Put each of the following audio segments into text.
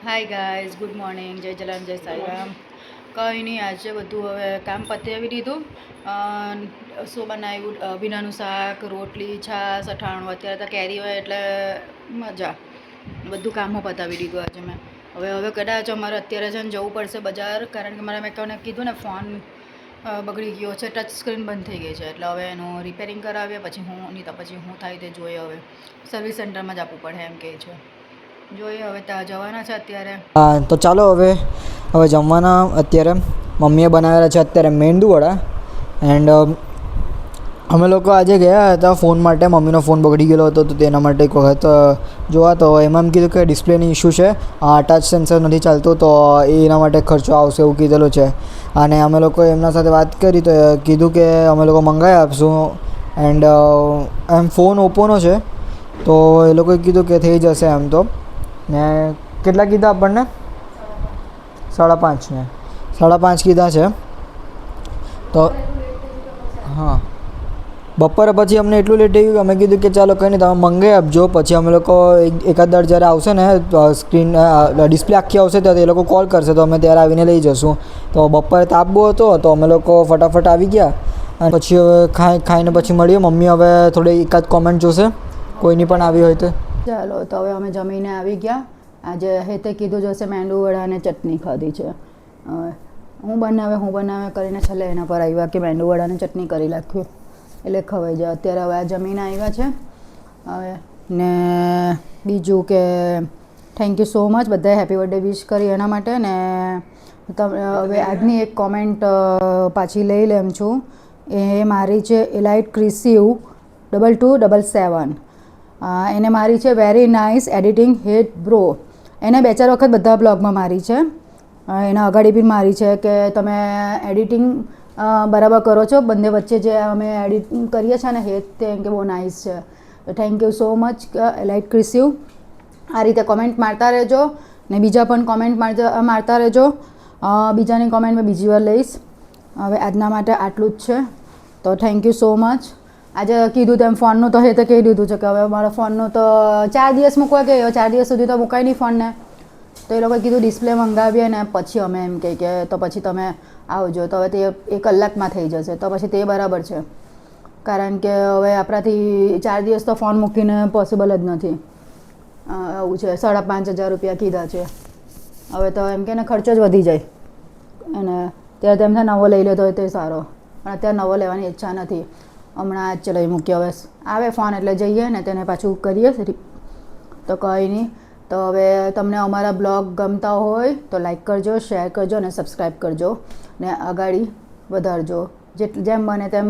Hi guys, good morning, જય જલારામ, જય સાઈરામ. કંઈ નહીં, આજે બધું હવે કામ પતાવી દીધું. શું બનાવ્યું? ભીનાનું શાક, રોટલી, છાશ, અથાણું. અત્યારે તો કેરી હોય એટલે મજા. બધું કામો પતાવી દીધું આજે મેં. હવે કદાચ અમારે અત્યારે છે ને જવું પડશે બજાર, કારણ કે મારા મેં કોને કીધું ને ફોન બગડી ગયો છે, ટચ સ્ક્રીન બંધ થઈ ગઈ છે. એટલે હવે એનું રિપેરિંગ કરાવીએ, પછી હું નહીં તો પછી હું થાય તે જોઈએ. હવે સર્વિસ સેન્ટરમાં જ આપવું પડે એમ કહે છે. જોઈએ હવે ત્યાં જવાના છે અત્યારે. હા, તો ચાલો હવે જમવાના અત્યારે મમ્મીએ બનાવેલા છે અત્યારે મેંદુવડા. એન્ડ અમે લોકો આજે ગયા હતા ફોન માટે. મમ્મીનો ફોન બગડી ગયેલો હતો તો તેના માટે એક વખત જોવા, તો એમાં એમ કીધું કે ડિસ્પ્લેની ઇસ્યુ છે, ટચ સેન્સર નથી ચાલતું, તો એના માટે ખર્ચો આવશે એવું કીધેલું છે. અને અમે લોકો એમના સાથે વાત કરી તો કીધું કે અમે લોકો મંગાવી આપશું. એન્ડ એમ ફોન ઓપ્પોનો છે, તો એ લોકોએ કીધું કે થઈ જશે એમ. તો ને કેટલા કીધા આપણને? 5.5 ને 5.5 કીધા છે. તો હા, બપોરે પછી અમને એટલું લેટ થઈ ગયું કે અમે કીધું કે ચાલો કંઈ નહીં, તમે મંગાવી આપજો. પછી અમે લોકો એકાદ દર જ્યારે આવશે ને સ્ક્રીન ડિસ્પ્લે આખી આવશે ત્યારે એ લોકો કોલ કરશે, તો અમે ત્યારે આવીને લઈ જઈશું. તો બપોરે તાપ બહુ હતો તો અમે લોકો ફટાફટ આવી ગયા. અને પછી હવે ખાઈને પછી મળીએ. મમ્મી હવે થોડી એકાદ કોમેન્ટ જોશે કોઈની પણ આવી હોય તો. ચાલો, તો હવે અમે જમીને આવી ગયા. આજે હેતે કીધું જશે મેંદુવડા અને ચટણી ખાધી છે. હું બનાવે કરીને છેલ્લે એના પર આવ્યા કે મેંદુવડાની ચટણી કરી નાખ્યું એટલે ખવાઈ જાય. અત્યારે હવે આ જમીને આવ્યા છે. હવે ને બીજું કે થેન્ક યુ સો મચ, બધાએ હેપી બર્થડે વિશ કરી એના માટે. ને હવે આજની એક કોમેન્ટ પાછી લઈ લેમ છું. એ મારી છે એલાઇટ ક્રિસીવ 2277. એને મારી છે વેરી નાઇસ એડિટિંગ હેડ બ્રો. એને 2-4 વખત બધા બ્લોગમાં મારી છે. એના અગાડી બી મારી છે કે તમે એડિટિંગ બરાબર કરો છો. બંને વચ્ચે જે અમે એડિટિંગ કરીએ છીએ ને હેત તે એમ કે બહુ નાઇસ છે. તો થેન્ક યુ સો મચ એલાઇટ ક્રિસીવ. આ રીતે કોમેન્ટ મારતા રહેજો ને બીજા પણ કોમેન્ટ મારતા રહેજો. બીજાની કોમેન્ટ મેં બીજી વાર લઈશ. હવે આજના માટે આટલું જ છે. તો થેન્ક યુ સો મચ. આજે કીધું તેમ ફોનનું તો હેતે કહી દીધું છે કે હવે મારા ફોનનું તો 4 દિવસ મૂકવા ગયો, 4 દિવસ સુધી તો મુકાય નહીં ફોનને. તો એ લોકોએ કીધું ડિસ્પ્લે મંગાવીએ ને પછી અમે એમ કહે કે તો પછી તમે આવજો. તો હવે તે 1 કલાકમાં થઈ જશે, તો પછી તે બરાબર છે. કારણ કે હવે આપણાથી 4 દિવસ તો ફોન મૂકીને પોસિબલ જ નથી. આવું છે. 5,500 રૂપિયા કીધા છે. હવે તો એમ કે ને ખર્ચો જ વધી જાય. અને ત્યારે તેમને નવો લઈ લેતો હોય તો સારો, પણ અત્યારે નવો લેવાની ઈચ્છા નથી. હમણાં જ ચલાવી મૂક્યો. હવે આવે ફોન એટલે જઈએ ને તેને પાછું કરીએ. તો કંઈ નહીં. તો હવે તમને અમારા બ્લોગ ગમતા હોય તો લાઈક કરજો, શેર કરજો અને સબસ્ક્રાઈબ કરજો ને અગાડી વધારજો. જેમ બને તેમ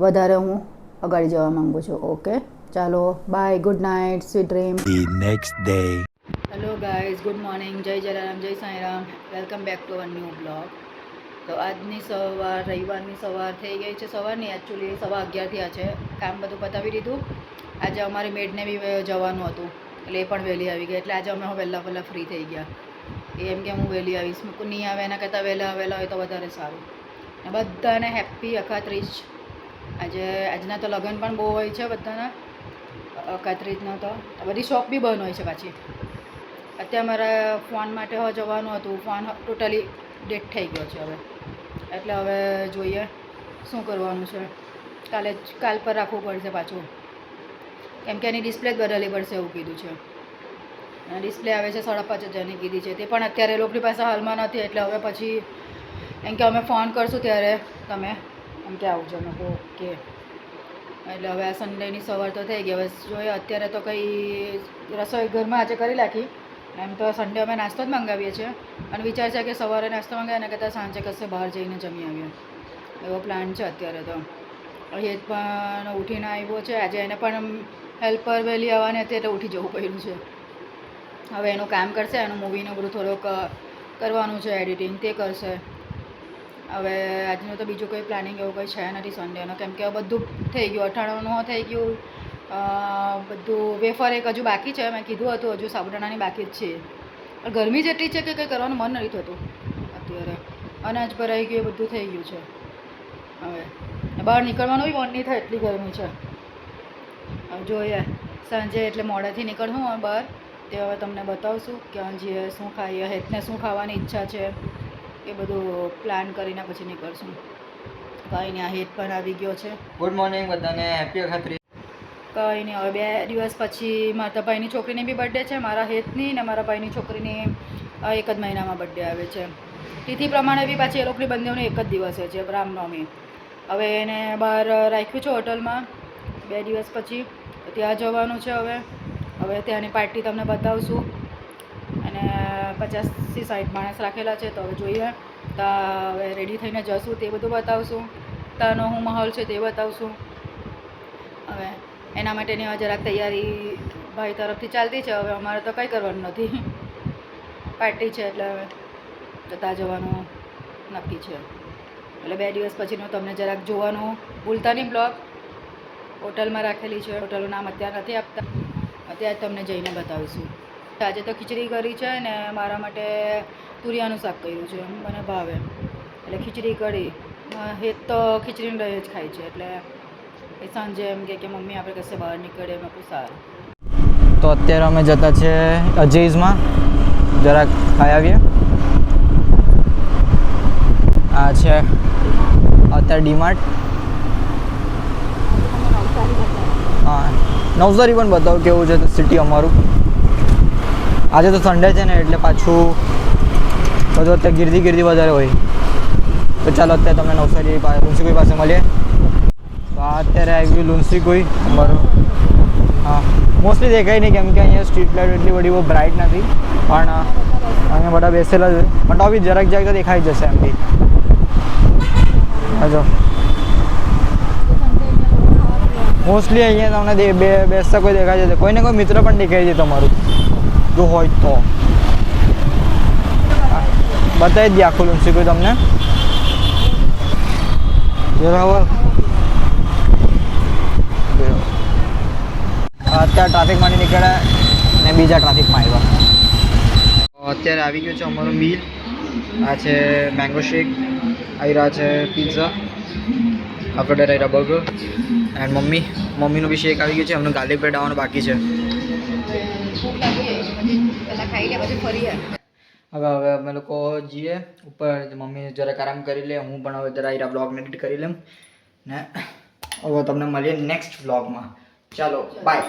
વધારે હું અગાડી જવા માગું છું. ઓકે, ચાલો, bye, good night, sweet dream. The next day. Hello guys, good morning, જય જલારામ, જય Sairam. Welcome back to a new blog. તો આજની સવાર, રવિવારની સવાર થઈ ગઈ છે. સવારની એકચ્યુઅલી 11:15 થયા છે. કામ બધું પતાવી દીધું. આજે અમારી મેડને બી જવાનું હતું એટલે એ પણ વહેલી આવી ગઈ. એટલે આજે અમે વહેલા ફ્રી થઈ ગયા. એમ કે હું વહેલી આવીશ, નહીં આવે એના કરતાં વહેલા હોય તો વધારે સારું. ને બધાને હેપી અખાત્રીજ. આજના તો લગ્ન પણ બહુ હોય છે બધાના. અખાત્રીજના તો બધી શોપ બી બંધ હોય છે પાછી. અત્યારે મારા ફોન માટે જવાનું હતું. ફોન ટોટલી ડેટ થઈ ગયો છે હવે. એટલે હવે જોઈએ શું કરવાનું છે. કાલ પર રાખવું પડશે પાછું, કેમ કે એની ડિસ્પ્લે જ બદલવી પડશે એવું કીધું છે. અને ડિસ્પ્લે આવે છે 5,500ની કીધી છે. તે પણ અત્યારે એ લોકોની પાસે હાલમાં નથી. એટલે હવે પછી એમ કે અમે ફોન કરશું ત્યારે તમે એમ કે આવજો. અમે ઓકે. એટલે હવે આ સન્ડેની સવાર તો થઈ ગઈ. હવે જોઈએ અત્યારે તો કંઈ રસોઈ ઘરમાં આજે કરી નાખી. એમ તો સન્ડે અમે નાસ્તો જ મંગાવીએ છીએ. અને વિચાર છે કે સવારે નાસ્તો મંગાવીએ ને કરતાં સાંજે કશે બહાર જઈને જમી આવીએ, એવો પ્લાન છે અત્યારે તો. હેત પણ ઉઠીને આવ્યો છે. આજે એને પણ હેલ્પર વહેલી આવવાની હતી એટલે ઉઠી જવું પડ્યું છે. હવે એનું કામ કરશે. એનું મૂવીનું બધું થોડુંક કરવાનું છે, એડિટિંગ તે કરશે. હવે આજનું તો બીજું કંઈ પ્લાનિંગ એવું કંઈ છે નથી સન્ડેનો, કેમ કે બધું થઈ ગયું. અથાણાનું થઈ ગયું, બધું. વેફર એક હજુ બાકી છે. મેં કીધું હતું હજુ સાબુદાણાની બાકી જ છે. પણ ગરમી જેટલી છે કે કંઈ કરવાનું મન નથી થતું અત્યારે. અનાજ ભરાઈ ગયું, બધું થઈ ગયું છે. હવે બહાર નીકળવાનું બી મન નહીં થાય, એટલી ગરમી છે. હવે જોઈએ સાંજે એટલે મોડેથી નીકળશું બહાર. તે હવે તમને બતાવશું કે હજી શું ખાઈએ, હેતને શું ખાવાની ઈચ્છા છે એ બધું પ્લાન કરીને પછી નીકળશું. કંઈ નહીં, આ હેત પણ આવી ગયો છે. ગુડ મોર્નિંગ બધાને, હેપી અખાત્રી. કંઈ નહીં, હવે 2 દિવસ પછી મારા ભાઈની છોકરીની બી બર્થડે છે, મારા હેતની ને મારા ભાઈની છોકરીની 1 જ મહિનામાં બર્થડે આવે છે. તિથિ પ્રમાણે બી પાછી એ લોકોની બંનેઓને એક જ દિવસે છે, રામનવમી. હવે એને બહાર રાખ્યું છે હોટલમાં 2 દિવસ પછી, તો ત્યાં જવાનું છે. હવે ત્યાંની પાર્ટી તમને બતાવશું. અને 50થી 60 માણસ રાખેલા છે, તો હવે જોઈએ. તો હવે રેડી થઈને જશું તે બધું બતાવશું. ત્યાંનો શું માહોલ છે તે બતાવશું. હવે એના માટેની હવે જરાક તૈયારી ભાઈ તરફથી ચાલતી છે. હવે અમારે તો કંઈ કરવાનું નથી, પાર્ટી છે એટલે હવે જતા જવાનું નક્કી છે. એટલે 2 દિવસ પછીનું તમને જરાક જોવાનું ભૂલતા નહીં. બ્લોગ હોટલમાં રાખેલી છે, હોટલનું નામ અત્યારે નથી આપતા, અત્યારે તમને જઈને બતાવીશું. આજે તો ખીચડી કરી છે ને મારા માટે તુરિયાનું શાક કર્યું છે, મને ભાવે એટલે ખીચડી કરી. હેત તો ખીચડીનું દહીં જ ખાય છે, એટલે એ સાંજે એમ કે મમ્મી આપણે કશે બહાર નીકળે, એમાં ખૂબ સારું. તો અત્યારે અમે જતા છે અજયઝમાં, જરાક ખાઈ આવીએ. આ છે અત્યારે ડીમાર્ટ. હા, નવસારી પણ બતાવો કેવું છે સિટી અમારું. આજે તો સન્ડે છે ને એટલે પાછું બધું અત્યારે ગીર્દી વધારે હોય. તો ચાલો અત્યારે તમને નવસારી લુન્સીકુઈ પાસે મળીએ. તો આ અત્યારે આવી ગયું લુન્સીકુઈ અમારું. હા, મોસ્ટલી દેખાય નહીં કેમ કે અહીંયા સ્ટ્રીટ લાઇટ એટલી બધી બહુ બ્રાઇટ નથી, પણ અહીંયા બધા બેસેલા છે. પણ તો બી જરાક તો દેખાઈ જશે એમ બી. હજો મોસ્ટલી અહીંયા તમને બેસતા કોઈ દેખાય છે, કોઈને કોઈ મિત્ર પણ દેખાય છે તમારું જો હોય તો. બતાવી જ દે આખું લુન્સીકુઈ તમને. બરાબર, અત્યારે ટ્રાફિકમાંથી નીકળ્યા ને બીજા ટ્રાફિકમાં આવ્યા. અત્યારે આવી ગયું છે અમારું મીલ. આ છે મેંગો શેક, આવી રહ્યા છે પિઝા, આપણે રહ્યા બર્ગર એન્ડ મમ્મીનું બી શેક આવી ગયું છે. એમનું ગાર્લિક બ્રેડ આવવાનું બાકી છે. હવે અમે લોકો જઈએ ઉપર. મમ્મી જરાક આરામ કરી લે, હું પણ હવે જરા બ્લોગ એડિટ કરી લઉં ને હવે તમને મળીએ નેક્સ્ટ વ્લોગમાં. ચાલો બાય.